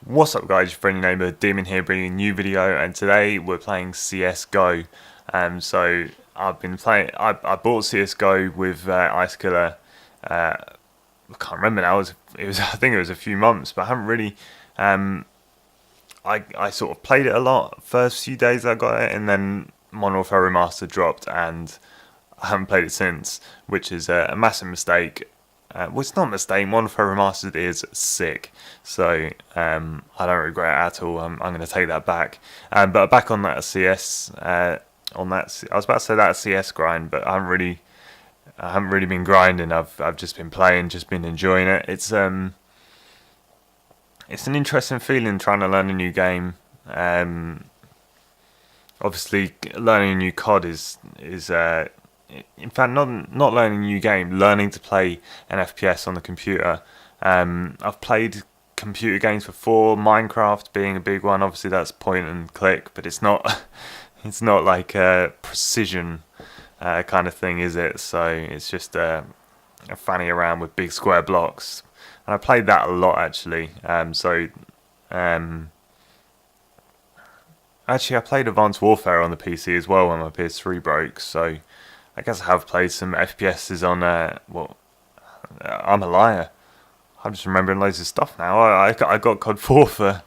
What's up guys, your friendly neighbour Demon here bringing a new video, and today we're playing CSGO. So I've been playing, I bought CSGO with Ice Killer, I can't remember now, it was I think it was a few months, but I haven't really, I sort of played it a lot first few days I got it, and then Modern Warfare Remastered dropped and I haven't played it since, which is a massive mistake. Well, it's not a mistake. Modern Warfare Remastered is sick, so I don't regret it at all. I'm going to take that back. But back on that CS, on that I was about to say that CS grind, but I haven't really been grinding. I've just been playing, just been enjoying it. It's an interesting feeling trying to learn a new game. Obviously, learning a new COD is in fact not learning a new game, learning to play an FPS on the computer. I've played computer games before, Minecraft being a big one. Obviously that's point and click, but it's not it's not like a precision kind of thing, is it? So it's just fanning around with big square blocks, and I played that a lot actually. Actually, I played Advanced Warfare on the PC as well when my PS3 broke, so I guess I have played some FPSs on, I'm a liar. I'm just remembering loads of stuff now. I got COD 4 for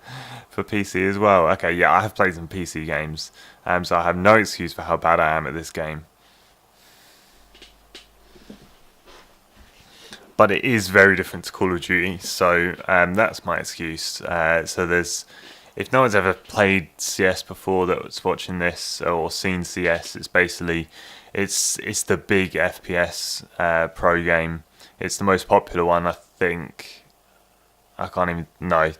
PC as well. Okay, yeah, I have played some PC games, so I have no excuse for how bad I am at this game. But it is very different to Call of Duty, so that's my excuse. If no one's ever played CS before that's watching this or seen CS, it's basically it's the big FPS pro game. It's the most popular one, I think. I can't even know.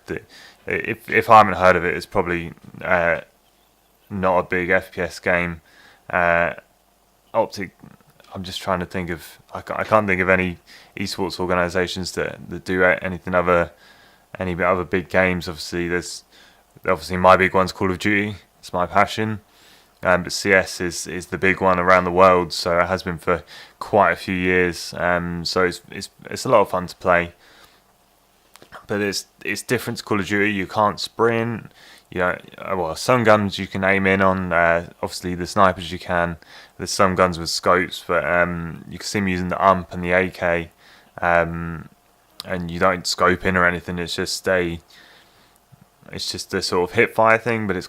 If I haven't heard of it, it's probably not a big FPS game. Optic. I'm just trying to think of. I can't think of any esports organisations that do anything any other big games. Obviously my big one's Call of Duty. It's my passion. But CS is the big one around the world, so it has been for quite a few years. So it's a lot of fun to play. But it's different to Call of Duty. You can't sprint. Well, some guns you can aim in on. Obviously the snipers you can. There's some guns with scopes, but you can see them using the UMP and the AK. And you don't scope in or anything. It's just a sort of hip fire thing, but you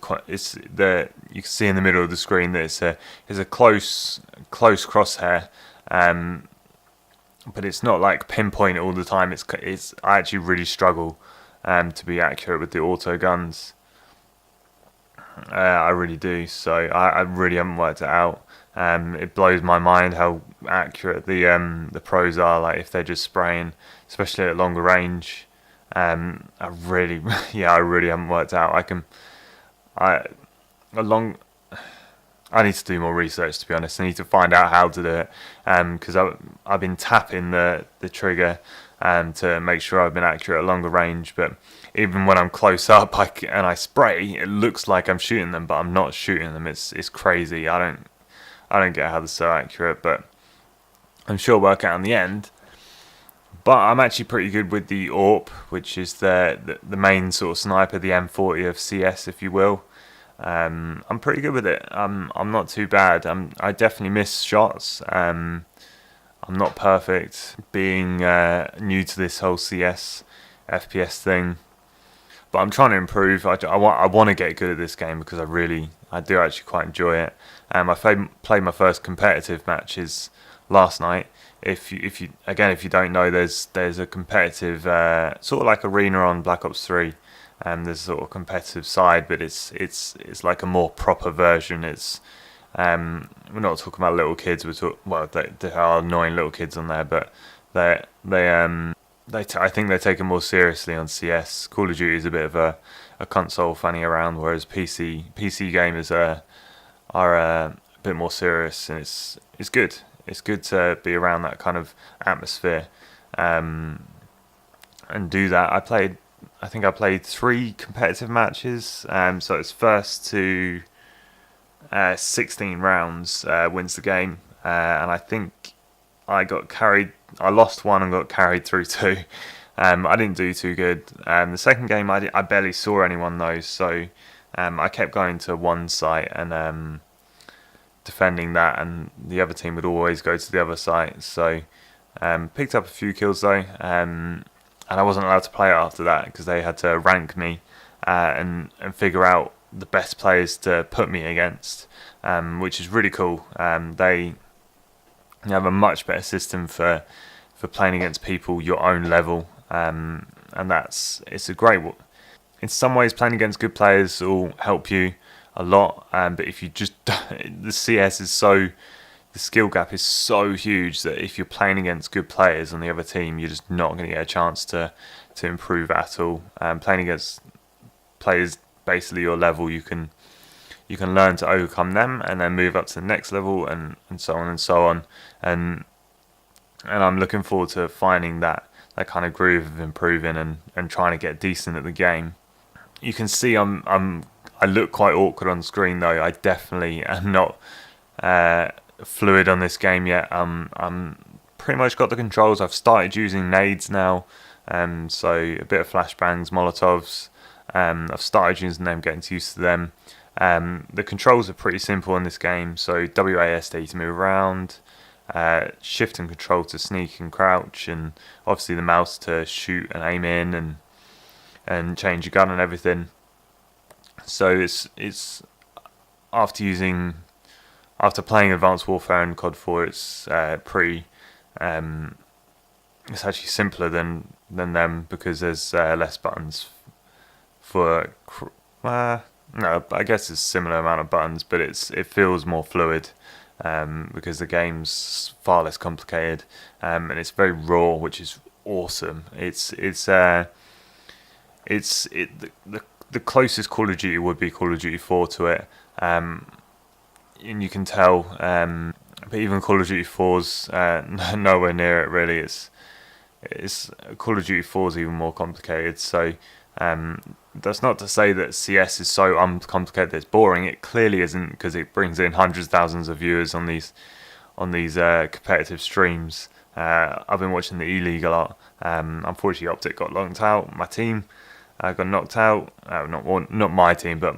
can see in the middle of the screen that it's a close crosshair, but it's not like pinpoint all the time. I actually really struggle to be accurate with the auto guns. I really do. So I really haven't worked it out. It blows my mind how accurate the pros are. Like if they're just spraying, especially at longer range. I really haven't worked out. I need to do more research, to be honest. I need to find out how to do it, because I've been tapping the trigger to make sure I've been accurate at longer range. But even when I'm close up, and I spray, it looks like I'm shooting them, but I'm not shooting them. It's crazy. I don't get how they're so accurate, but I'm sure I'll work out in the end. But I'm actually pretty good with the AWP, which is the main sort of sniper, the M40 of CS, if you will. I'm pretty good with it. I'm not too bad. I definitely miss shots. I'm not perfect, being new to this whole CS FPS thing. But I'm trying to improve. I want to get good at this game because I do actually quite enjoy it. I played my first competitive matches last night. If you don't know, there's a competitive sort of like arena on Black Ops 3. There's a sort of competitive side, but it's like a more proper version. We're not talking about little kids. There are annoying little kids on there, but I think they take it more seriously on CS. Call of Duty is a bit of a console fanning around, whereas PC gamers are a bit more serious, and it's good. It's good to be around that kind of atmosphere and do that. I think I played 3 competitive matches, so it's first to 16 rounds wins the game, and I think I lost one and got carried through 2. I didn't do too good. The second game, I barely saw anyone though, so I kept going to one site and defending that, and the other team would always go to the other site. So picked up a few kills though, and I wasn't allowed to play after that because they had to rank me and figure out the best players to put me against, which is really cool. They have a much better system for playing against people your own level, and it's a great. In some ways, playing against good players will help you a lot, but if you just the CS is so, the skill gap is so huge that if you're playing against good players on the other team, you're just not going to get a chance to improve at all. Playing against players basically your level, you can learn to overcome them and then move up to the next level and so on and so on. And I'm looking forward to finding that kind of groove of improving and trying to get decent at the game. You can see I look quite awkward on screen though. I definitely am not fluid on this game yet. I'm pretty much got the controls. I've started using nades now, so a bit of flashbangs, molotovs. I've started using them, getting used to them. The controls are pretty simple in this game. So WASD to move around, shift and control to sneak and crouch, and obviously the mouse to shoot and aim in and change your gun and everything. So it's after playing Advanced Warfare and COD 4, it's pretty. It's actually simpler than them because there's less buttons for. No, I guess it's a similar amount of buttons, but it feels more fluid because the game's far less complicated and it's very raw, which is awesome. The closest Call of Duty would be Call of Duty 4 to it, and you can tell. But even Call of Duty 4's nowhere near it really. It's Call of Duty 4's even more complicated. So that's not to say that CS is so uncomplicated that it's boring. It clearly isn't, because it brings in hundreds of thousands of viewers on these competitive streams. I've been watching the E-League a lot. Unfortunately, Optic got locked out. My team got knocked out. Not my team, but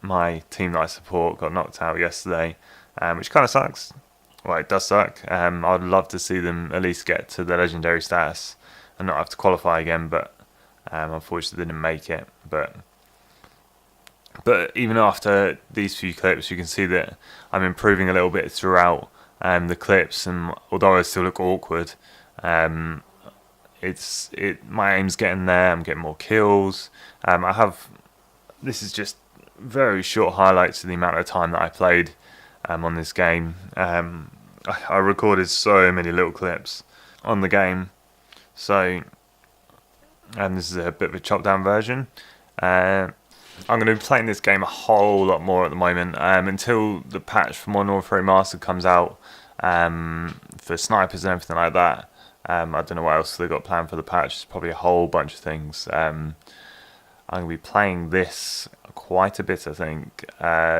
my team that I support got knocked out yesterday, which kind of sucks. Well, it does suck. I'd love to see them at least get to the legendary status and not have to qualify again, but unfortunately didn't make it. But even after these few clips, you can see that I'm improving a little bit throughout the clips, and although I still look awkward, my aim's getting there. I'm getting more kills. This is just very short highlights of the amount of time that I played on this game. I recorded so many little clips on the game, so this is a bit of a chopped down version. I'm going to be playing this game a whole lot more at the moment until the patch for Modern Warfare Remastered comes out for snipers and everything like that. I don't know what else they've got planned for the patch. There's probably a whole bunch of things. I'm going to be playing this quite a bit, I think.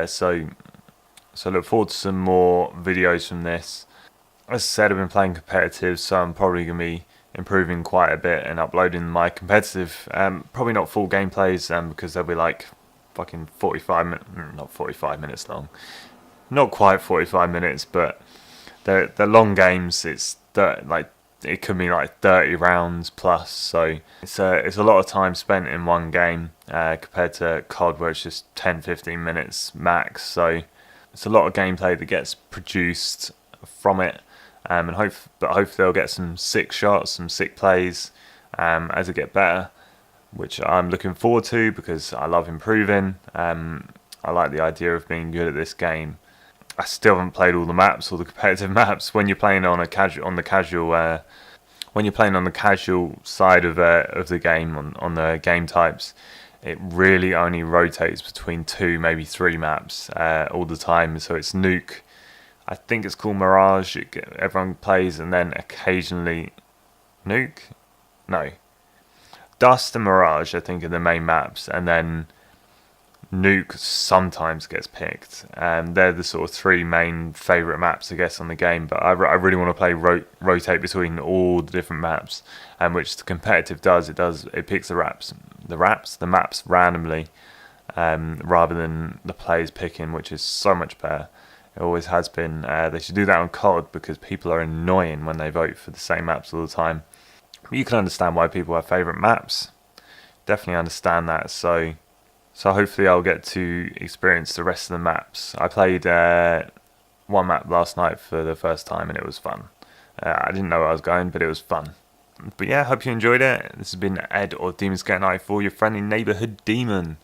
So look forward to some more videos from this. As I said, I've been playing competitive, so I'm probably going to be improving quite a bit and uploading my competitive. Probably not full gameplays because they'll be like fucking 45 minutes, not 45 minutes long. Not quite 45 minutes, but they're long games. It could be like 30 rounds plus, so it's a lot of time spent in one game compared to COD, where it's just 10-15 minutes max. So it's a lot of gameplay that gets produced from it, and hopefully they'll get some sick shots, some sick plays as it get better, which I'm looking forward to because I love improving. I like the idea of being good at this game. I still haven't played all the maps, all the competitive maps. When you're playing on the casual side of the game, on the game types, it really only rotates between 2, maybe 3 maps all the time. So it's Nuke, I think it's called Mirage, everyone plays, and then occasionally Nuke? No. Dust and Mirage, I think, are the main maps, and then Nuke sometimes gets picked, and they're the sort of three main favourite maps I guess on the game. But I really want to play rotate between all the different maps, and which the competitive does. It picks the maps randomly, rather than the players picking, which is so much better. It always has been. They should do that on COD because people are annoying when they vote for the same maps all the time. But you can understand why people have favourite maps. Definitely understand that. So hopefully I'll get to experience the rest of the maps. I played one map last night for the first time and it was fun. I didn't know where I was going, but it was fun. But yeah, hope you enjoyed it. This has been Ed or Demons Get 94, your friendly neighbourhood demon.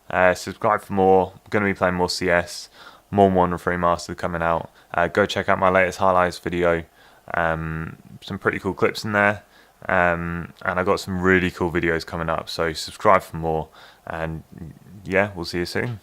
Subscribe for more. I'm going to be playing more CS. More Modern Remastered coming out. Go check out my latest highlights video. Some pretty cool clips in there. And I got some really cool videos coming up. So subscribe for more. And yeah, we'll see you soon.